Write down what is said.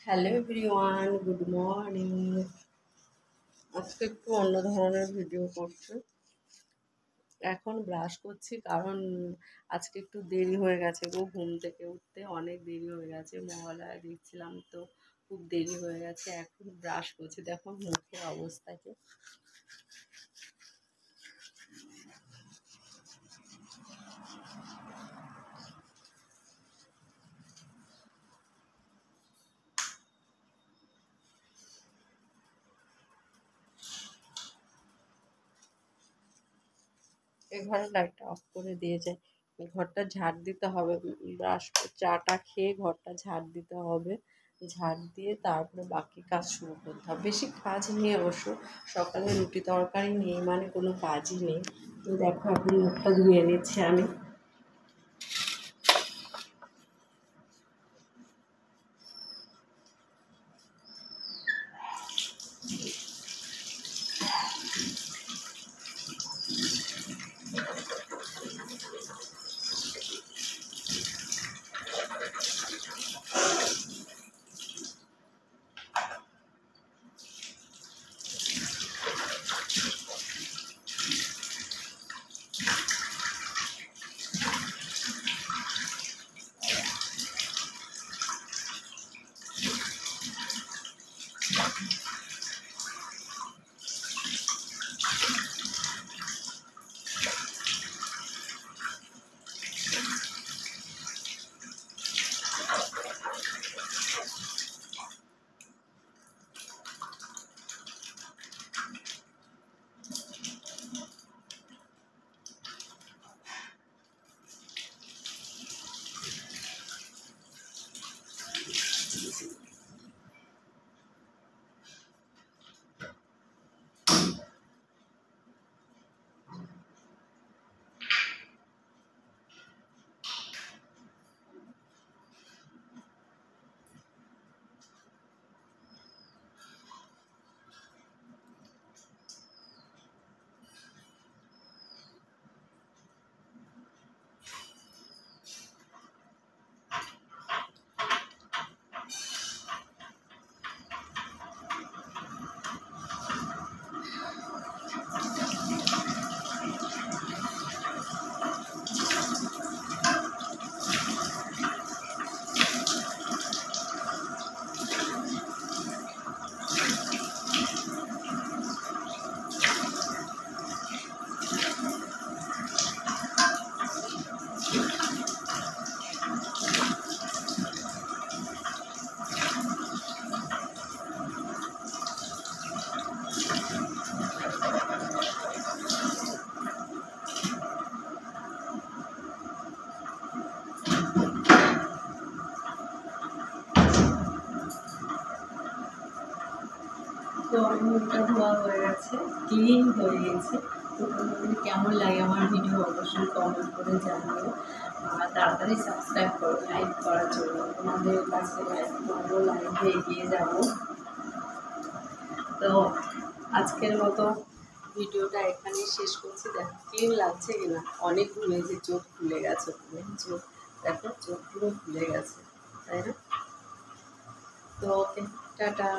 Hello everyone, good morning. আজকে একটু অন্য ধরনের ভিডিও করছি। এখন ব্রাশ করছি কারণ আজকে একটু দেরি হয়ে গেছে গো, ঘুম থেকে উঠতে অনেক দেরি হয়ে গেছে। মহালয়া দিচ্ছিলাম তো খুব দেরি হয়ে গেছে। এখন ব্রাশ করছি, দেখো মুখের অবস্থাকে। এই ঘরের লাইটটা অফ করে দিয়ে যায়। ঘরটা ঝাড় দিতে হবে। ব্রাশ চাটা খেয়ে ঘরটা ঝাড় দিতে হবে। ঝাড় দিয়ে তারপরে বাকি কাজ শুরু করতে হবে। বেশি কাজ নেই অবশ্য, সকালে রুটি তরকারি নেই মানে কোনো কাজই নেই। তো দেখো এখন মুখটা ধুয়ে নিচ্ছি আমি। তো মুখটা ধোয়া হয়ে গেছে, ক্লিন হয়ে গেছে। তো তোমাদের কেমন লাগে আমার ভিডিও অবশ্যই কমেন্ট করে জানিও। আর তাড়াতাড়ি সাবস্ক্রাইব করো লাইক করার জন্য, তোমাদের কাছে লাইক করবো, লাইভে এগিয়ে যাব। তো আজকের মতো ভিডিওটা এখানেই শেষ করছি। দেখো ক্লিন লাগছে কিনা, অনেক ঘুমেছে, চোখ খুলে গেছে পুরো। চোখ দেখো, চোখ পুরো খুলে গেছে, তাই না? তো ওকে, টাটা।